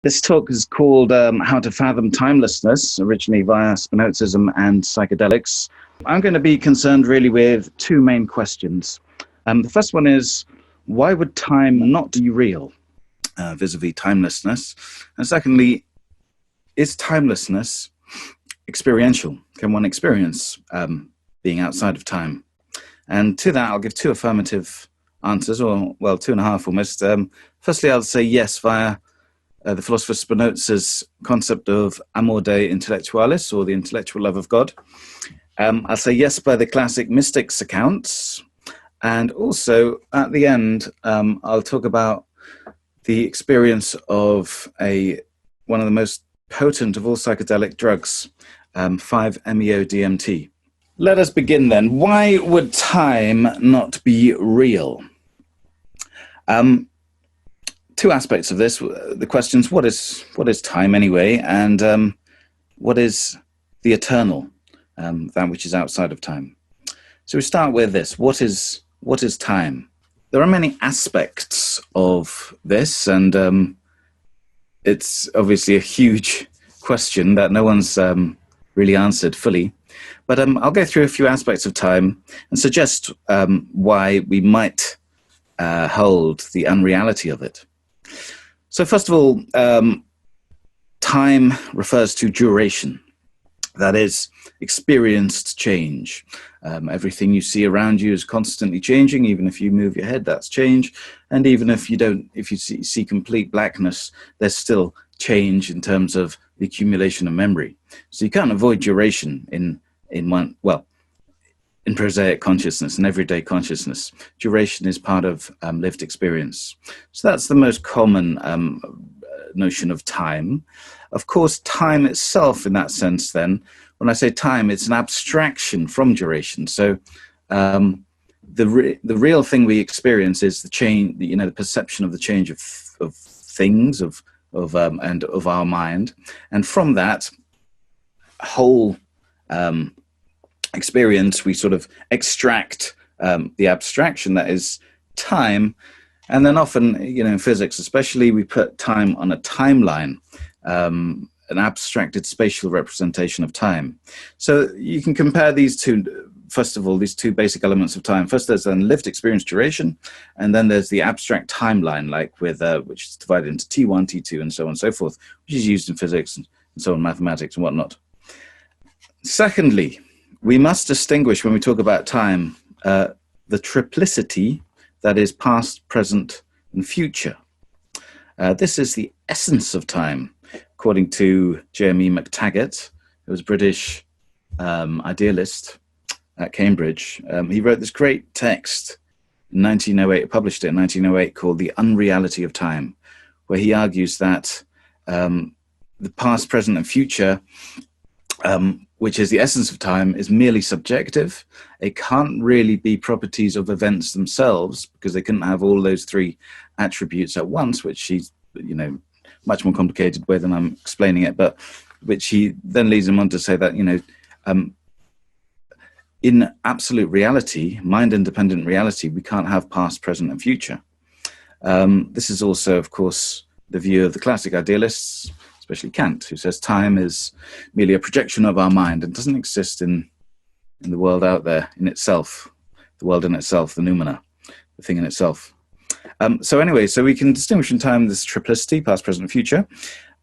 This talk is called How to Fathom Timelessness, originally via Spinozism and Psychedelics. I'm going to be concerned really with two main questions. The first one is, why would time not be real vis-a-vis timelessness? And secondly, is timelessness experiential? Can one experience being outside of time? And to that, I'll give two affirmative answers, or, well, two and a half almost. Firstly, I'll say yes via the philosopher Spinoza's concept of amor Dei intellectualis, or the intellectual love of God. I'll say yes by the classic mystics' accounts. And also, at the end, I'll talk about the experience of one of the most potent of all psychedelic drugs, 5-MeO-DMT. Let us begin then. Why would time not be real? Two aspects of this. The questions, what is time anyway? And what is the eternal, that which is outside of time? So we start with this. What is time? There are many aspects of this, and it's obviously a huge question that no one's really answered fully. But I'll go through a few aspects of time and suggest why we might hold the unreality of it. So first of all, time refers to duration. That is experienced change. Everything you see around you is constantly changing. Even if you move your head, that's change. And even if you see complete blackness, there's still change in terms of the accumulation of memory. So you can't avoid duration in prosaic consciousness and everyday consciousness. Duration is part of lived experience. So that's the most common notion of time. Of course, time itself, in that sense, then, when I say time, it's an abstraction from duration. So the real thing we experience is the change, the perception of the change of things, and of our mind, and from that whole experience, we sort of extract the abstraction that is time, and then often, in physics especially, we put time on a timeline, an abstracted spatial representation of time. So you can compare these two. First of all, these two basic elements of time. First, there's then lived experience duration, and then there's the abstract timeline, like with which is divided into T1, T2, and so on and so forth, which is used in physics and so on, mathematics and whatnot. Secondly, we must distinguish, when we talk about time, the triplicity that is past, present, and future. This is the essence of time, according to Jeremy McTaggart, who was a British idealist at Cambridge. He wrote this great text in 1908, published it in 1908, called The Unreality of Time, where he argues that the past, present, and future, which is the essence of time, is merely subjective. It can't really be properties of events themselves, because they couldn't have all those three attributes at once, which he's, much more complicated way than I'm explaining it, but which he then leads him on to say that, in absolute reality, mind-independent reality, we can't have past, present, and future. This is also, of course, the view of the classic idealists, especially Kant, who says time is merely a projection of our mind and doesn't exist in the world out there in itself, the world in itself, the noumena, the thing in itself. So anyway, so we can distinguish in time this triplicity, past, present, and future.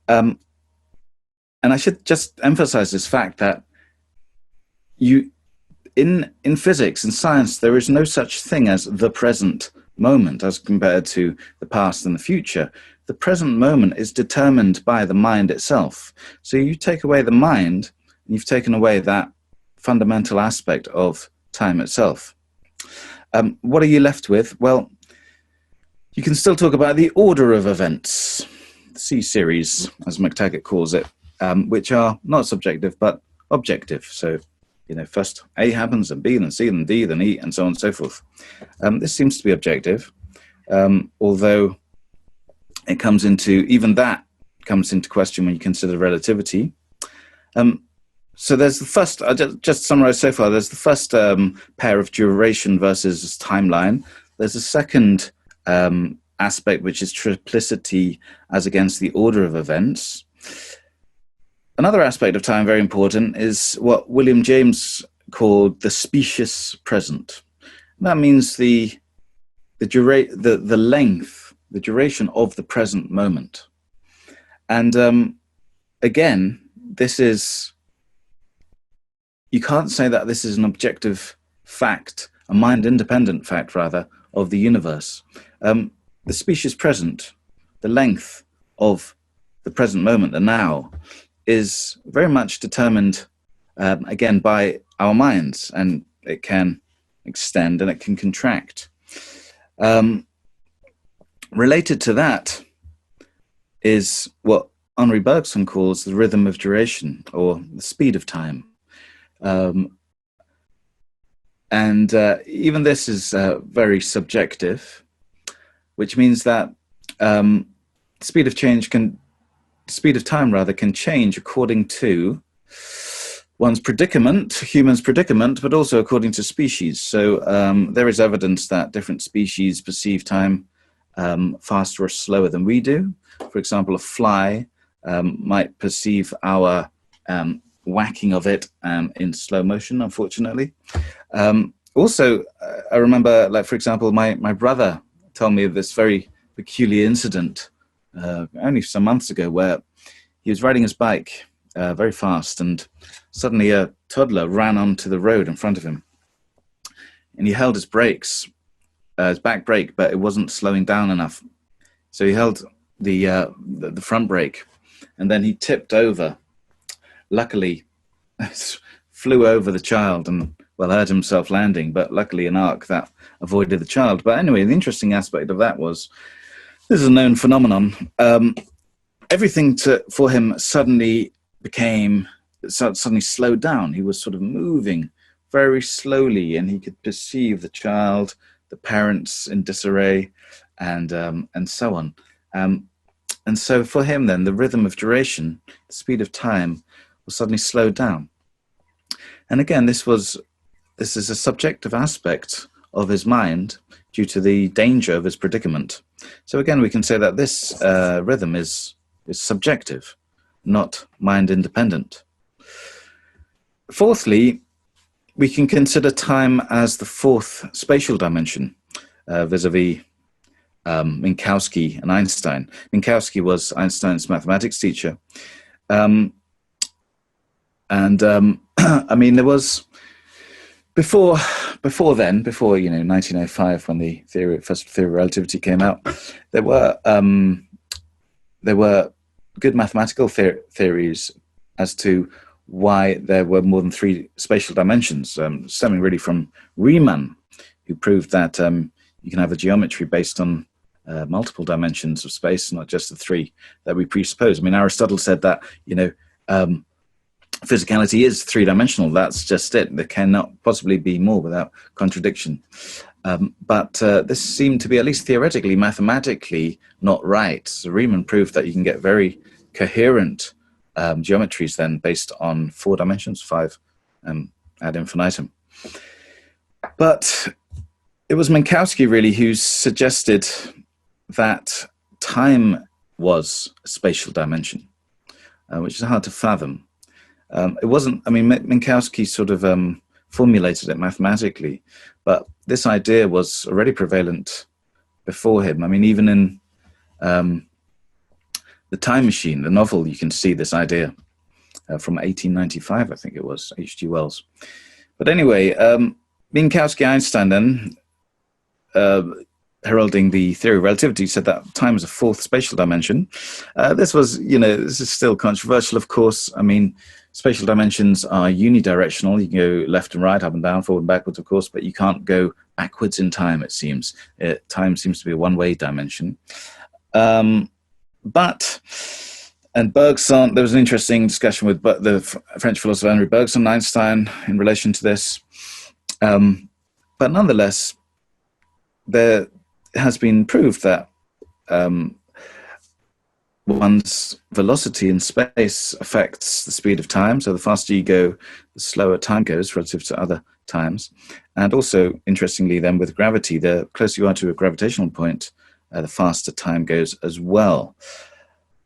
And I should just emphasize this fact that in physics and science, there is no such thing as the present moment as compared to the past and the future. The present moment is determined by the mind itself. So you take away the mind, and you've taken away that fundamental aspect of time itself. What are you left with? Well, you can still talk about the order of events, the C-series, as McTaggart calls it, which are not subjective, but objective. So, first A happens, and B, then C, then D, then E, and so on and so forth. This seems to be objective, although it comes into question when you consider relativity. So there's the first, I'll just summarize so far, there's the first pair of duration versus timeline. There's a second aspect, which is triplicity as against the order of events. Another aspect of time, very important, is what William James called the specious present. That means the length, the duration of the present moment. And again, you can't say that this is an objective fact, a mind-independent fact, rather, of the universe. The specious present, the length of the present moment, the now, is very much determined, again, by our minds, and it can extend and it can contract. Related to that is what Henri Bergson calls the rhythm of duration, or the speed of time. Even this is very subjective, which means that speed of time can change according to one's predicament, human's predicament, but also according to species. So there is evidence that different species perceive time faster or slower than we do. For example, a fly might perceive our whacking of it in slow motion, unfortunately. Also, I remember, like, for example, my brother told me of this very peculiar incident only some months ago, where he was riding his bike very fast, and suddenly a toddler ran onto the road in front of him, and he held his brakes, his back brake, but it wasn't slowing down enough. So he held the front brake, and then he tipped over. Luckily, flew over the child and, well, hurt himself landing, but luckily an arc that avoided the child. But anyway, the interesting aspect of that was, this is a known phenomenon. Everything for him suddenly slowed down. He was sort of moving very slowly, and he could perceive the child, the parents in disarray, and so on. And so for him then, the rhythm of duration, the speed of time, was suddenly slowed down. And again, this is a subjective aspect of his mind due to the danger of his predicament. So again, we can say that this rhythm is subjective, not mind-independent. Fourthly, we can consider time as the fourth spatial dimension, vis-a-vis Minkowski and Einstein. Minkowski was Einstein's mathematics teacher. I mean, there was before 1905, when the first theory of relativity came out, there were good mathematical theories as to why there were more than three spatial dimensions, stemming really from Riemann, who proved that you can have a geometry based on multiple dimensions of space, not just the three that we presuppose. I mean, Aristotle said that, physicality is three-dimensional. That's just it. There cannot possibly be more without contradiction. But this seemed to be, at least theoretically, mathematically, not right. So Riemann proved that you can get very coherent geometries then based on 4 dimensions, 5 ad infinitum. But it was Minkowski really who suggested that time was a spatial dimension, which is hard to fathom. It wasn't, I mean, Minkowski sort of formulated it mathematically, but this idea was already prevalent before him. I mean, even in The Time Machine, the novel, you can see this idea from 1895, I think it was, H.G. Wells. But anyway, Minkowski-Einstein then, heralding the theory of relativity, said that time is a fourth spatial dimension. This was, this is still controversial, of course. I mean, spatial dimensions are unidirectional. You can go left and right, up and down, forward and backwards, of course, but you can't go backwards in time, it seems. Time seems to be a one-way dimension. And Bergson, there was an interesting discussion with the French philosopher Henri Bergson and Einstein in relation to this. But nonetheless, there has been proved that one's velocity in space affects the speed of time. So the faster you go, the slower time goes relative to other times. And also, interestingly, then with gravity, the closer you are to a gravitational point, the faster time goes as well.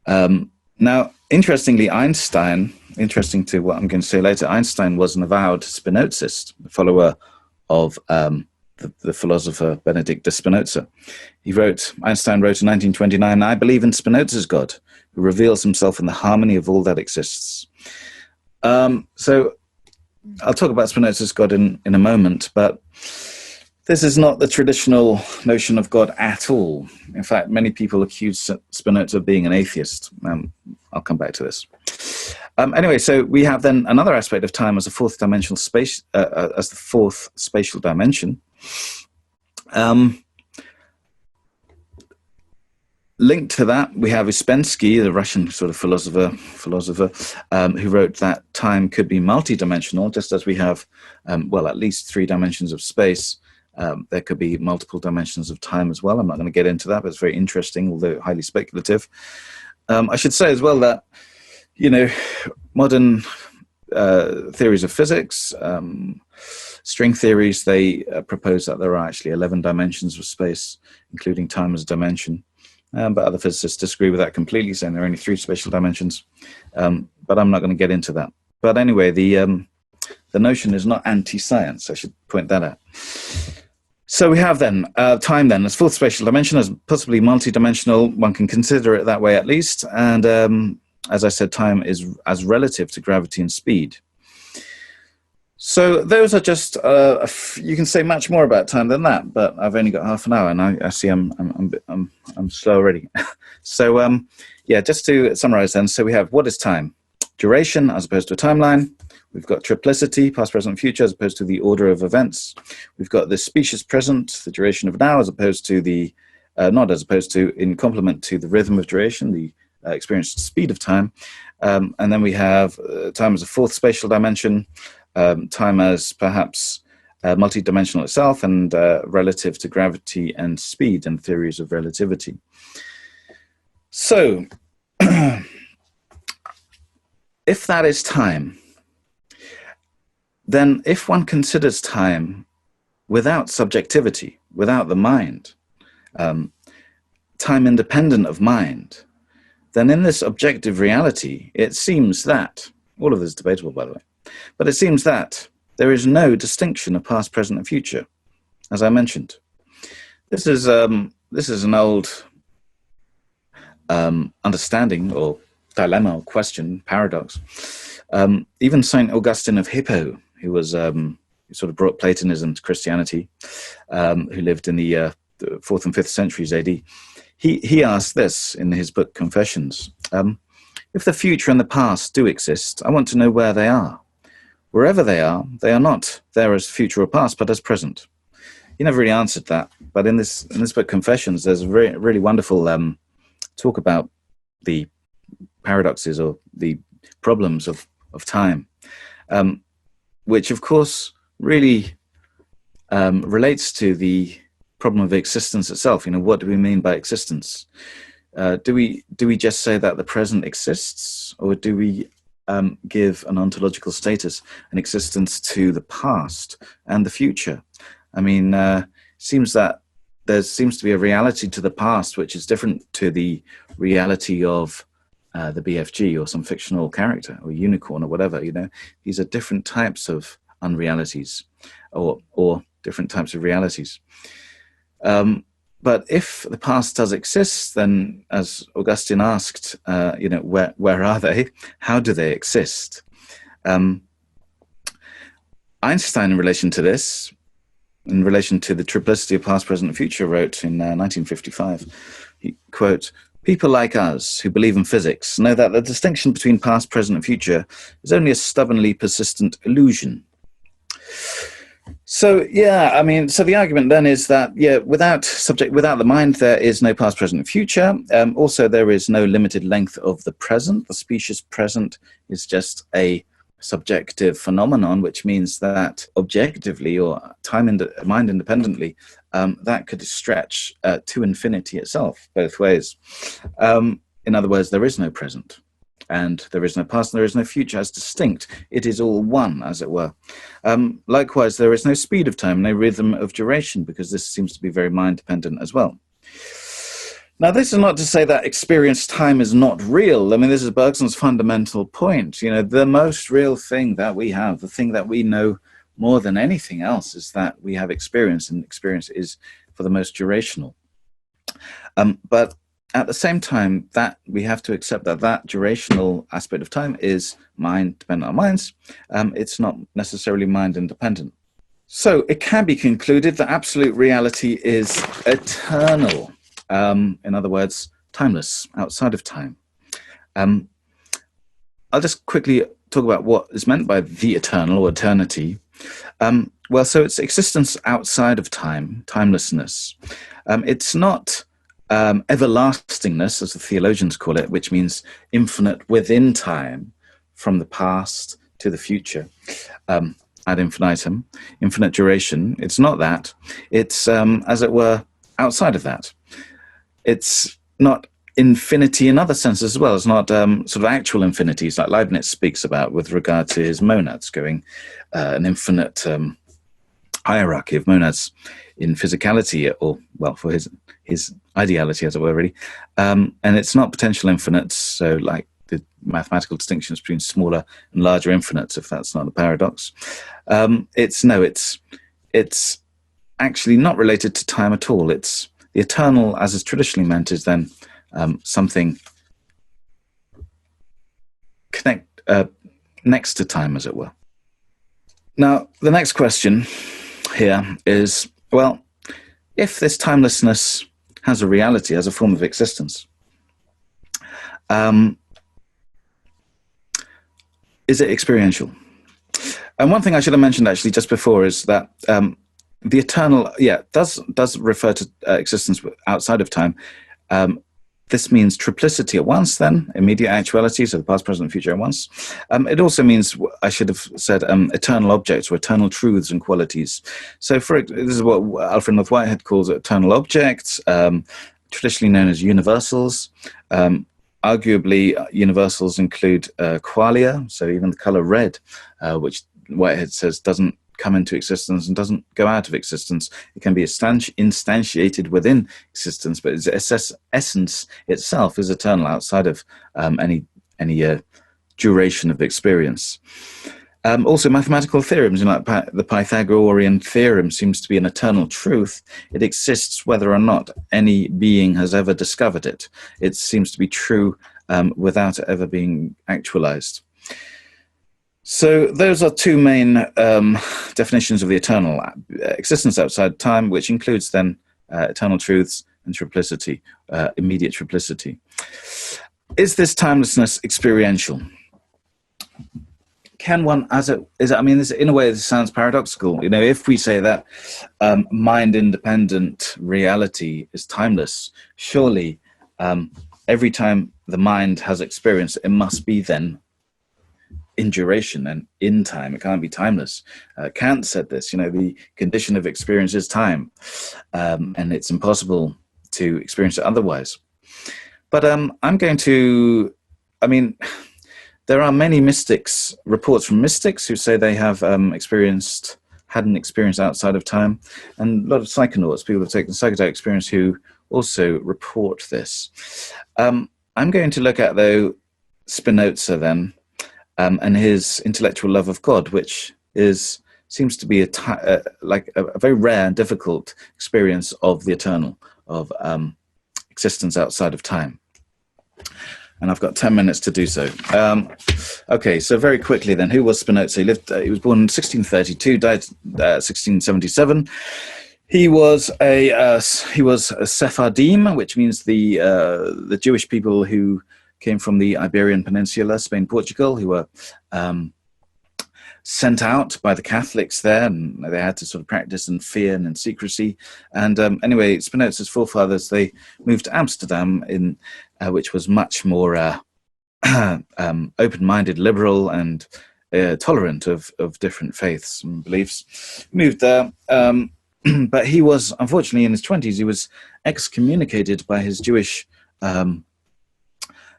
Now, interestingly, Einstein, interesting to what I'm going to say later, Einstein was an avowed Spinozist, a follower of the philosopher Benedict de Spinoza. Einstein wrote in 1929, "I believe in Spinoza's God, who reveals himself in the harmony of all that exists." So I'll talk about Spinoza's God in a moment, but this is not the traditional notion of God at all. In fact, many people accuse Spinoza of being an atheist. I'll come back to this. Anyway, so we have then another aspect of time as a fourth dimensional space, as the fourth spatial dimension. Linked to that, we have Uspensky, the Russian sort of philosopher, who wrote that time could be multidimensional, just as we have, well, at least 3 dimensions of space. There could be multiple dimensions of time as well. I'm not going to get into that, but it's very interesting, although highly speculative. I should say as well that, modern theories of physics, string theories, they propose that there are actually 11 dimensions of space, including time as a dimension. But other physicists disagree with that completely, saying there are only 3 spatial dimensions. But I'm not going to get into that. But anyway, the notion is not anti-science. I should point that out. So we have then time then as fourth spatial dimension, as possibly multidimensional. One can consider it that way at least. And as I said, time is as relative to gravity and speed. So those are just, you can say much more about time than that, but I've only got half an hour, and I see I'm slow already. So yeah, just to summarize then, so we have, what is time? Duration as opposed to a timeline. We've got triplicity, past, present, future, as opposed to the order of events. We've got the specious present, the duration of now, as opposed to the, not as opposed to, in complement to the rhythm of duration, the experienced speed of time. And then we have time as a fourth spatial dimension, time as perhaps multidimensional itself, and relative to gravity and speed and theories of relativity. So, if that is time, then if one considers time without subjectivity, without the mind, time independent of mind, then in this objective reality, it seems that, all of this is debatable, by the way, but it seems that there is no distinction of past, present, and future, as I mentioned. This is an old understanding or dilemma or question, paradox. Even Saint Augustine of Hippo, who was who sort of brought Platonism to Christianity, who lived in the 4th and 5th centuries AD, he asked this in his book Confessions: if the future and the past do exist, I want to know where they are. Wherever they are not there as future or past, but as present. He never really answered that, but in this book Confessions, there's a really wonderful talk about the paradoxes or the problems of time, which of course really relates to the problem of existence itself. What do we mean by existence? Do we just say that the present exists, or do we give an ontological status and existence to the past and the future? I mean, seems that there seems to be a reality to the past which is different to the reality of the BFG or some fictional character or unicorn or whatever. These are different types of unrealities or different types of realities. But if the past does exist, then, as Augustine asked, where are they? How do they exist? Einstein, in relation to this, in relation to the triplicity of past, present, and future, wrote in 1955, he, quote, "People like us who believe in physics know that the distinction between past, present, and future is only a stubbornly persistent illusion." So, yeah, so the argument then is that, without the mind, there is no past, present, and future. Also, there is no limited length of the present. The specious present is just a subjective phenomenon, which means that objectively or mind independently, that could stretch to infinity itself, both ways. In other words, there is no present, and there is no past, and there is no future as distinct. It is all one, as it were. Likewise, there is no speed of time, no rhythm of duration, because this seems to be very mind-dependent as well. Now, this is not to say that experienced time is not real. I mean, this is Bergson's fundamental point. You know, the most real thing that we have, the thing that we know more than anything else, is that we have experience, and experience is for the most durational. But at the same time, that we have to accept that that durational aspect of time is mind dependent on minds. It's not necessarily mind independent. So it can be concluded that absolute reality is eternal. In other words, timeless, outside of time. I'll just quickly talk about what is meant by the eternal or eternity. Well, so it's existence outside of time, timelessness. It's not everlastingness, as the theologians call it, which means infinite within time, from the past to the future, ad infinitum, infinite duration. It's not that. It's, as it were, outside of that. It's not infinity in other senses as well. It's not sort of actual infinities like Leibniz speaks about with regard to his monads, going an infinite hierarchy of monads in physicality, or, well, for his ideality, as it were, really. And it's not potential infinites, so like the mathematical distinctions between smaller and larger infinites, if that's not a paradox. It's actually not related to time at all. It's the eternal, as is traditionally meant, is then something next to time, as it were. Now, the next question here is, well, if this timelessness has a reality, has a form of existence, is it experiential? And one thing I should have mentioned actually just before is that the eternal, does refer to existence outside of time. This means triplicity at once, then, immediate actuality, so the past, present, and future at once. It also means, I should have said, eternal objects or eternal truths and qualities. So this is what Alfred North Whitehead calls eternal objects, traditionally known as universals. Arguably, universals include qualia, so even the color red, which Whitehead says doesn't come into existence and doesn't go out of existence. It can be instantiated within existence, but its essence itself is eternal outside of any duration of experience. Also, mathematical theorems, like the Pythagorean theorem, seems to be an eternal truth. It exists whether or not any being has ever discovered it. It seems to be true without it ever being actualized. So those are two main definitions of the eternal: existence outside time, which includes then eternal truths, and triplicity, immediate triplicity. Is this timelessness experiential? Can one, I mean, in a way, this sounds paradoxical. You know, if we say that mind-independent reality is timeless, surely every time the mind has experience, it must be then in duration and in time. It can't be timeless. Kant said this, you know, the condition of experience is time, and it's impossible to experience it otherwise. But there are many mystics, reports from mystics who say they have had an experience outside of time, and a lot of psychonauts, people who have taken psychedelic experience, who also report this. I'm going to look at, though, Spinoza then, and his intellectual love of God, which seems to be a very rare and difficult experience of the eternal, of existence outside of time. And I've got 10 minutes to do so. Okay, so very quickly then, who was Spinoza? He was born in 1632, died 1677. He was a Sephardim, which means the Jewish people who came from the Iberian Peninsula, Spain, Portugal, who were sent out by the Catholics there, and they had to sort of practice in fear and in secrecy. And anyway, Spinoza's forefathers, they moved to Amsterdam, which was much more open-minded, liberal, and tolerant of different faiths and beliefs. Moved there, but he was, unfortunately, in his 20s, he was excommunicated by his Jewish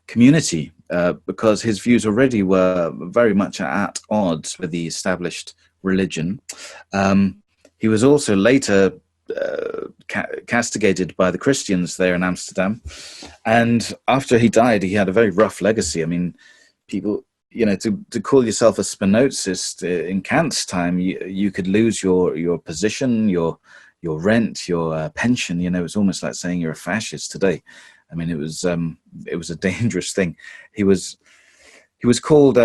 community because his views already were very much at odds with the established religion. He was also later castigated by the Christians there in Amsterdam. And after he died, he had a very rough legacy. I mean, people, to call yourself a Spinozist in Kant's time, you could lose your position, your rent, your pension. It's almost like saying you're a fascist today. I mean, it was a dangerous thing. He was called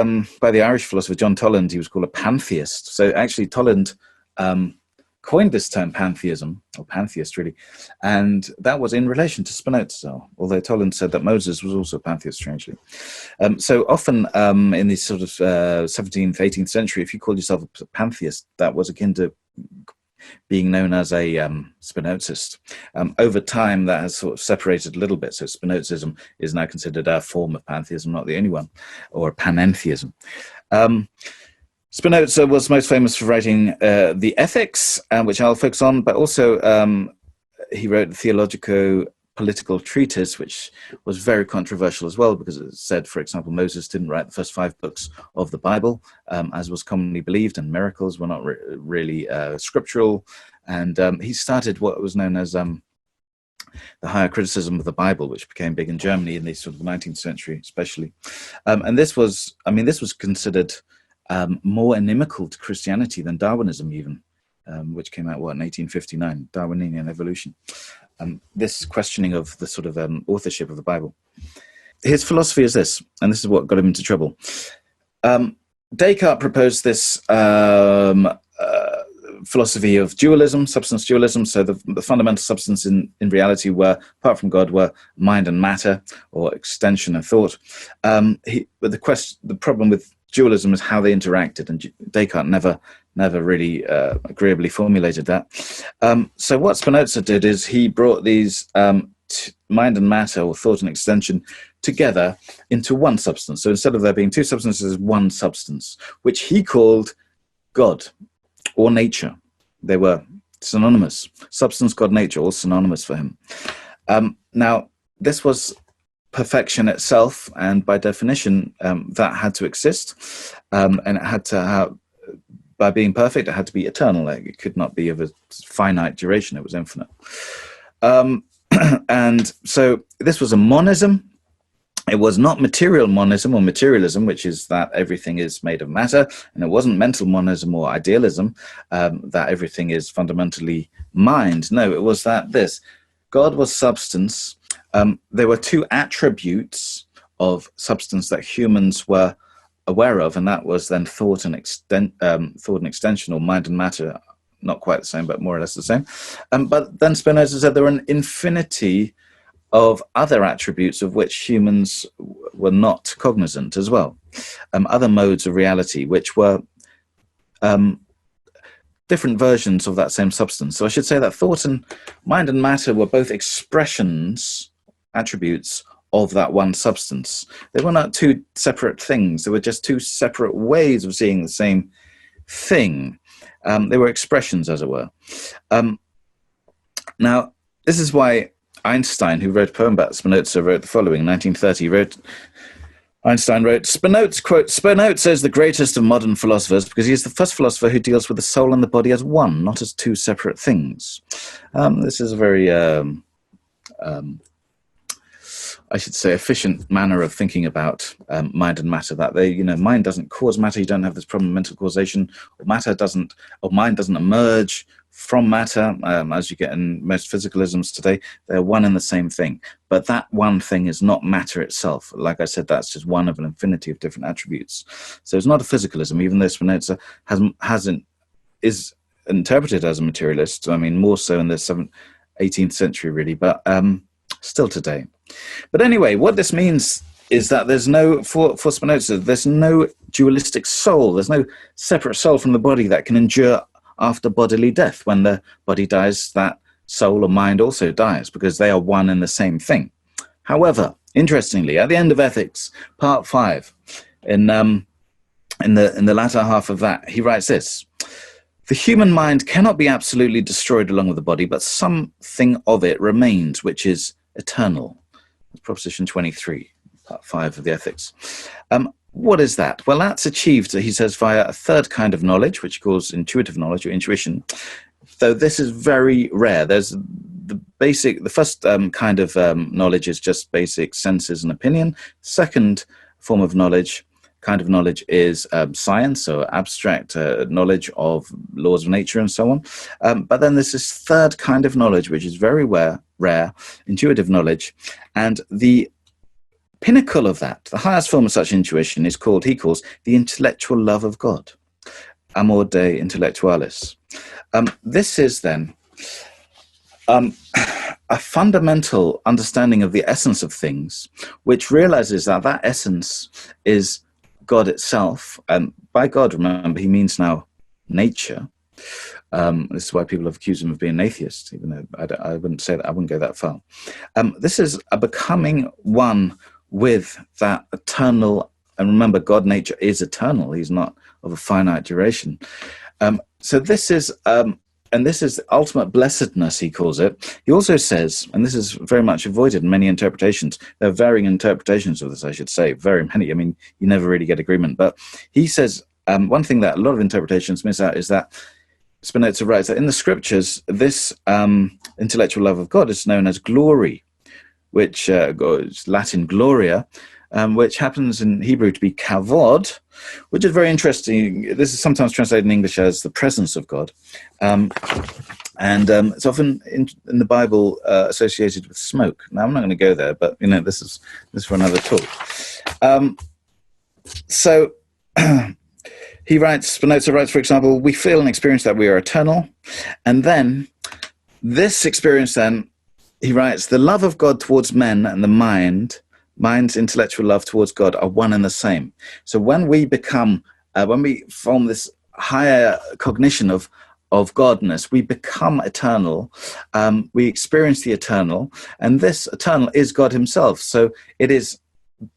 by the Irish philosopher John Toland. He was called a pantheist. So actually, Toland coined this term pantheism, or pantheist really, and that was in relation to Spinoza, although Toland said that Moses was also a pantheist, strangely. So often in the sort of 17th, 18th century, if you called yourself a pantheist, that was akin to being known as a Spinozist. Over time, that has sort of separated a little bit, so Spinozism is now considered a form of pantheism, not the only one, or panentheism. Spinoza was most famous for writing the Ethics, which I'll focus on, but also he wrote the Theologico-Political Treatise, which was very controversial as well, because it said, for example, Moses didn't write the first 5 books of the Bible, as was commonly believed, and miracles were not really scriptural. And he started what was known as the higher criticism of the Bible, which became big in Germany in the sort of 19th century, especially. And this was considered more inimical to Christianity than Darwinism even, which came out, in 1859, Darwinian evolution. This questioning of the sort of authorship of the Bible. His philosophy is this, and this is what got him into trouble. Descartes proposed this philosophy of dualism, substance dualism. So the fundamental substance in reality were, apart from God, were mind and matter, or extension and thought. But the problem with dualism is how they interacted, and Descartes never really agreeably formulated that. So what Spinoza did is he brought these mind and matter, or thought and extension, together into one substance. So instead of there being 2 substances, one substance, which he called God or nature. They were synonymous. Substance, God, nature, all synonymous for him. Now, this was perfection itself, and by definition, that had to exist, and it had to have, by being perfect, it had to be eternal. It could not be of a finite duration. It was infinite. And so this was a monism. It was not material monism or materialism, which is that everything is made of matter, and it wasn't mental monism or idealism, that everything is fundamentally mind. No, it was that God was substance. There were 2 attributes of substance that humans were aware of, and that was then thought and extension, or mind and matter. Not quite the same, but more or less the same. But then Spinoza said there were an infinity of other attributes of which humans were not cognizant as well. Other modes of reality, which were different versions of that same substance. So I should say that thought and mind and matter were both expressions, attributes of that one substance. They were not 2 separate things. They were just 2 separate ways of seeing the same thing. They were expressions, as it were. Now, this is why Einstein, who wrote a poem about Spinoza, wrote the following. In 1930, Einstein wrote, Spinoza, quote, Spinoza is the greatest of modern philosophers because he is the first philosopher who deals with the soul and the body as one, not as 2 separate things. This is a very, I should say, efficient manner of thinking about mind and matter, that mind doesn't cause matter. You don't have this problem of mental causation, or mind doesn't emerge from matter, as you get in most physicalisms today. They're one and the same thing. But that one thing is not matter itself. Like I said, that's just one of an infinity of different attributes. So it's not a physicalism, even though Spinoza is interpreted as a materialist. I mean, more so in the 18th century, really, but still today. But anyway, what this means is that there's for Spinoza, there's no dualistic soul. There's no separate soul from the body that can endure after bodily death. When the body dies, that soul or mind also dies, because they are one and the same thing. However, interestingly, at the end of Ethics, part 5, in the latter half of that, he writes this: the human mind cannot be absolutely destroyed along with the body, but something of it remains, which is eternal. That's Proposition 23, part 5 of the Ethics. What is that? Well, that's achieved, he says, via a third kind of knowledge, which he calls intuitive knowledge or intuition. though this is very rare. There's the first kind of knowledge is just basic senses and opinion. Second form of knowledge, is science, or abstract knowledge of laws of nature and so on. But then there's this third kind of knowledge, which is very rare, intuitive knowledge. And the pinnacle of that, the highest form of such intuition, is called, he calls, the intellectual love of God, amor Dei intellectualis. This is then a fundamental understanding of the essence of things, which realizes that that essence is God itself. By God, remember, he means now nature. This is why people have accused him of being an atheist, even though I wouldn't say that. I wouldn't go that far. This is a becoming one with that eternal. And remember, God nature is eternal. He's not of a finite duration. So this is, and this is ultimate blessedness, he calls it. He also says, and this is very much avoided in many interpretations, there are varying interpretations of this, I should say, very many. I mean, you never really get agreement. But he says, one thing that a lot of interpretations miss out is that Spinoza writes that in the scriptures, this intellectual love of God is known as glory, which is Latin gloria, which happens in Hebrew to be kavod, which is very interesting. This is sometimes translated in English as the presence of God. And it's often in the Bible associated with smoke. Now, I'm not going to go there, but this is for another talk. So Spinoza writes, for example, we feel and experience that we are eternal. And then this experience then, he writes, the love of God towards men and the mind's intellectual love towards God are one and the same. So when we become, when we form this higher cognition of Godness, we become eternal. We experience the eternal, and this eternal is God himself. So it is,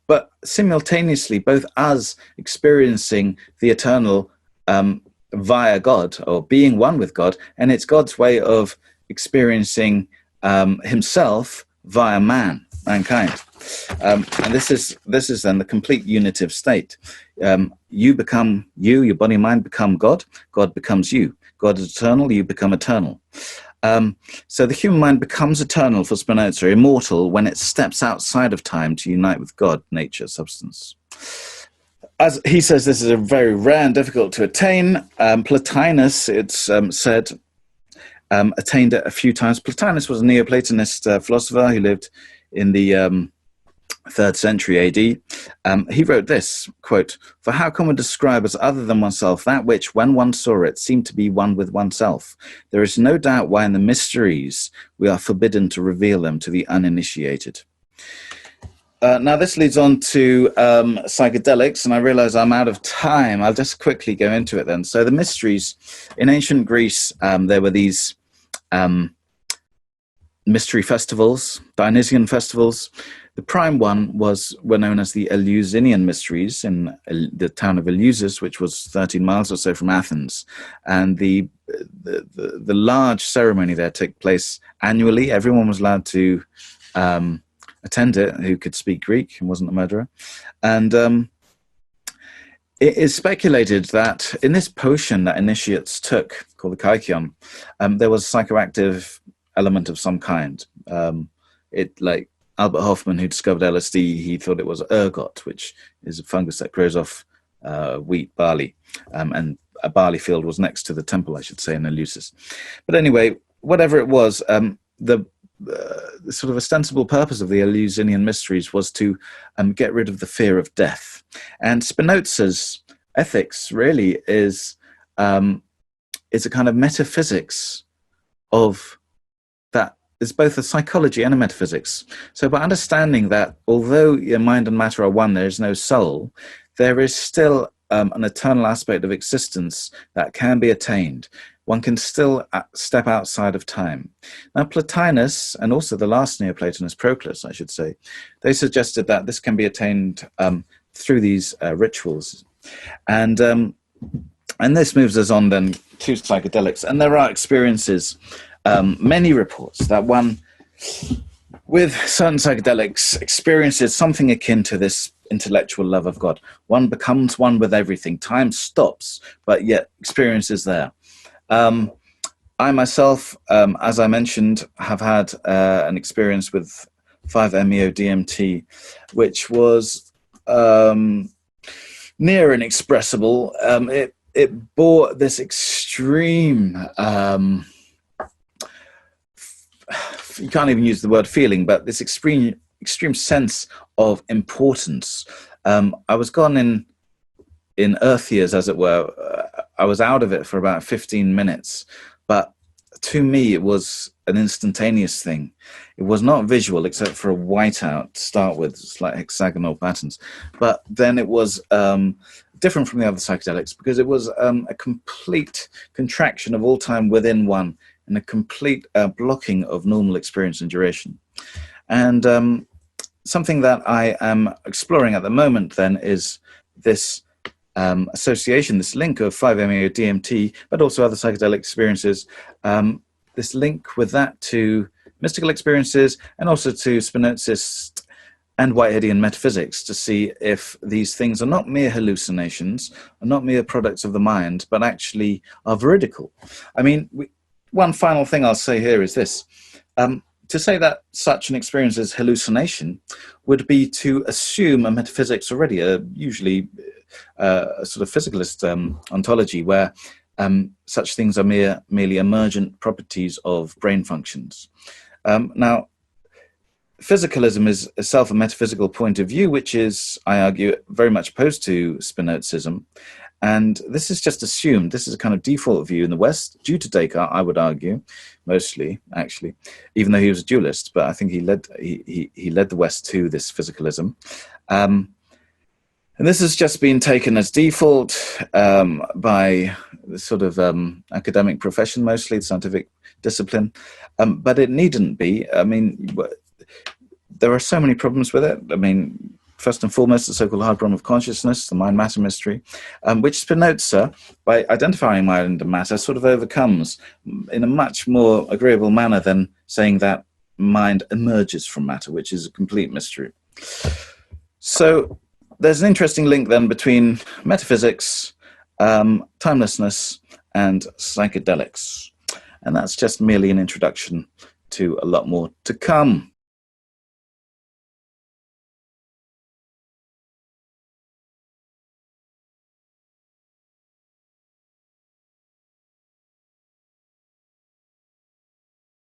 but simultaneously, both us experiencing the eternal via God, or being one with God, and it's God's way of experiencing himself via mankind. And this is then the complete unitive state. You become you, your body and mind become God, God becomes you. God is eternal, you become eternal. So the human mind becomes eternal for Spinoza, immortal, when it steps outside of time to unite with God, nature, substance. As he says, this is a very rare and difficult to attain. Plotinus, it's said, attained it a few times. Plotinus was a Neoplatonist philosopher who lived in the 3rd century AD. He wrote this, quote, "For how can one describe as other than oneself that which, when one saw it, seemed to be one with oneself? There is no doubt why in the mysteries we are forbidden to reveal them to the uninitiated." Now this leads on to psychedelics, and I realize I'm out of time. I'll just quickly go into it then. So the mysteries, in ancient Greece, there were these mystery festivals, Dionysian festivals. The prime one were known as the Eleusinian Mysteries in the town of Eleusis, which was 13 miles or so from Athens. And the large ceremony there took place annually. Everyone was allowed to attend it who could speak Greek and wasn't a murderer. And it is speculated that in this potion that initiates took, called the kykeon, there was a psychoactive element of some kind. Like Albert Hoffman, who discovered LSD, he thought it was ergot, which is a fungus that grows off wheat, barley, and a barley field was next to the temple, I should say, in Eleusis. But anyway, whatever it was, the sort of ostensible purpose of the Eleusinian Mysteries was to get rid of the fear of death. And Spinoza's ethics really is a kind of metaphysics of that. It's both a psychology and a metaphysics. So by understanding that although your mind and matter are one, there is no soul, there is still an eternal aspect of existence that can be attained. One can still step outside of time. Now, Plotinus, and also the last Neoplatonist, Proclus, I should say, they suggested that this can be attained through these rituals. And this moves us on then to psychedelics. And there are experiences, many reports, that one with certain psychedelics experiences something akin to this intellectual love of God. One becomes one with everything. Time stops, but yet experience is there. I myself, as I mentioned, have had an experience with 5-MeO-DMT, which was near inexpressible. It bore this extreme, you can't even use the word feeling, but this extreme sense of importance. I was gone in Earth years, as it were. I was out of it for about 15 minutes, but to me, it was an instantaneous thing. It was not visual, except for a whiteout to start with, slight hexagonal patterns. But then it was different from the other psychedelics because it was a complete contraction of all time within one, and a complete blocking of normal experience and duration. And something that I am exploring at the moment then is this association, this link of 5-MeO-DMT, but also other psychedelic experiences, this link with that to mystical experiences and also to Spinozist and Whiteheadian metaphysics, to see if these things are not mere hallucinations, are not mere products of the mind, but actually are veridical. I mean, one final thing I'll say here is this. To say that such an experience is hallucination would be to assume a metaphysics already, usually a sort of physicalist ontology, where such things are merely emergent properties of brain functions. Now, physicalism is itself a metaphysical point of view, which is, I argue, very much opposed to Spinozism. And this is just assumed. This is a kind of default view in the West, due to Descartes, I would argue, mostly, actually, even though he was a dualist. But I think he led the West to this physicalism. And this has just been taken as default by the sort of academic profession, mostly the scientific discipline. But it needn't be. I mean, there are so many problems with it. I mean, first and foremost, the so-called hard problem of consciousness, the mind-matter mystery, which Spinoza, by identifying mind and matter, sort of overcomes in a much more agreeable manner than saying that mind emerges from matter, which is a complete mystery. So there's an interesting link then between metaphysics, timelessness, and psychedelics. And that's just merely an introduction to a lot more to come.